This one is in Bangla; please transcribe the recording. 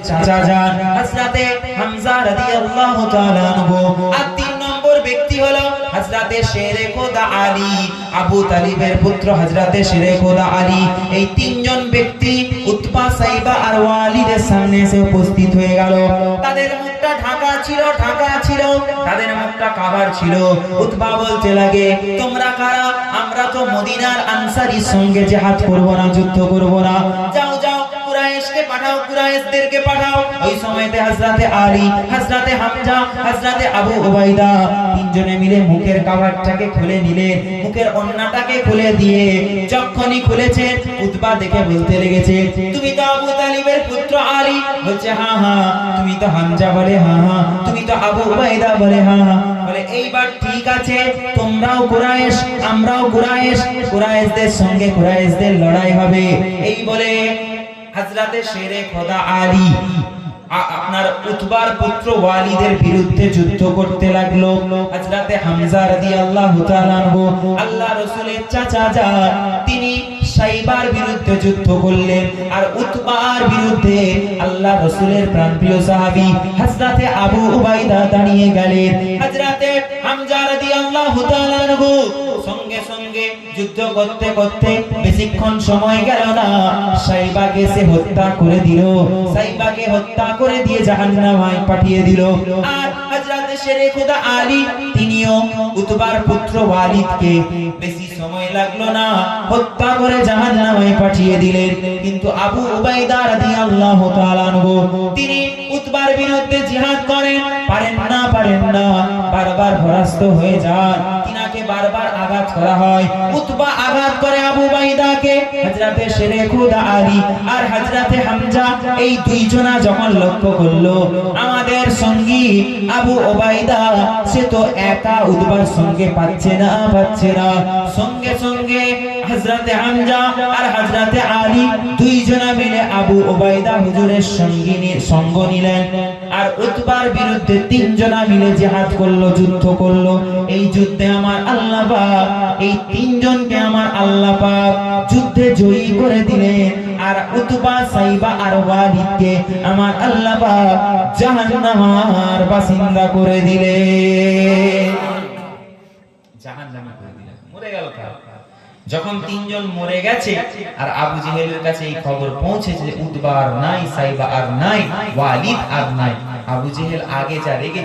চাচা যান হযরতে হামজা রাদিয়াল্লাহু তাআলা আনহু। আর 3 নম্বর ব্যক্তি হলো হযরতে শেরে খোদা আলী, আবু তালিবের পুত্র হযরতে শেরে খোদা আলী। এই 3 জন ব্যক্তি উতবা, সাইবা আর ওয়ালিদের সামনে এসে উপস্থিত হয়ে গেল। তাদের মুখটা ঢাকা ছিল, তাদের মুখটা কাভার ছিল। উতবা বলতে লাগে, তোমরা কারা? আমরা তো মদিনার আনসারীর সঙ্গে জিহাদ করব না, যুদ্ধ করব না। যাও কুরাইশকে পাঠাও, কুরাইশদেরকে পাঠাও। ওই সময়তে হযরতে আলী, হযরতে হামজা, হযরতে আবু উবাইদা 3 জনে মিলে মুখের কাভারটাকে খুলে নিলেন, মুখের ওন্নাটাকে খুলে দিয়ে যখনই খুলেছে উতবা দেখে বলতে লেগেছে, তুমি তো আবু তালিবের পুত্র আলী? বলছে হ্যাঁ হ্যাঁ। তুমি তো হামজা? বলে হ্যাঁ হ্যাঁ। তুমি তো আবু উবাইদা? বলে হ্যাঁ হ্যাঁ। বলে এইবার ঠিক আছে, তোমরাও কুরাইশ, আমরাও কুরাইশ, কুরাইশদের সঙ্গে কুরাইশদের লড়াই হবে। এই বলে হযরতে শেরে খোদা আলী আপনার উতবার পুত্র ওয়ালিদের বিরুদ্ধে যুদ্ধ করতে লাগলো। হযরতে হামজা রাদিয়াল্লাহু তাআলা আনহু, আল্লাহ রাসূলের চাচা যান, তিনি সাইবার বিরুদ্ধে যুদ্ধ করলেন। আর উতবার বিরুদ্ধে আল্লাহ রাসূলের প্রাণপ্রিয় সাহাবী হযরতে আবু উবাইদা দাঁড়িয়ে গেলেন। হযরতে হামজা রাদিয়াল্লাহু তাআলা আনহু সঙ্গে সঙ্গে যুদ্ধ করতে করতে বেশিক্ষণ সময় গেল না, সাইবাকে সে হত্যা করে দিল। সাইবাকে হত্যা করে দিয়ে জাহান্নামে পাঠিয়ে দিল। আর হযরতে শেরে খোদা আলী তিনিও উতবার পুত্র ওয়ালিদকে বেশি সময় লাগলো না, হত্যা করে জাহান্নামে পাঠিয়ে দিলেন। কিন্তু আবু উবাইদা রাদিয়াল্লাহু তাআলা আনহু তিনি উতবার বিরুদ্ধে জিহাদ করেন, পারেন না, বারবার পরাস্ত হয়ে যান। তিনাকে বারবার আঘাত করা হয়। উতবা আঘাত করে আবু উবাইদাকে। হযরতে শেরে খোদা আলী আর হযরতে হামজা এই 2 জনা যখন লক্ষ্য করলো আমাদের সঙ্গী আবু উবাইদা সে তো একা উতবার সঙ্গে পাচ্ছে না, সঙ্গে সঙ্গে হযরতে হামজা আর হযরতে আলী 2 জনা মিলে আবু উবাইদা হুজুরের সঙ্গ নিলেন। আর উতবার বিরুদ্ধে 3 জনা মিলে জিহাদ করলো, যুদ্ধ করলো। এই যুদ্ধে আমার আল্লাহ পাক এই 3 জনকে আমার আল্লাহ পাক যুদ্ধে জয়ী করে দিলেন। আর উতবা, সাইবা আর ওয়ালিদকে আমার আল্লাহ পাক জাহান্নামের বাসিন্দা করে দিলেন, জাহান্নামে করে দিলেন। মরে গেল। যখন 3 জন মরে গেছে আর আবু জেহেলের কাছে এই খবর পৌঁছেছে উতবা আর নাই, সাইবা আর নাই, ওয়ালিদ আর নাই, আবু জেহেল আগে যা রেগেছে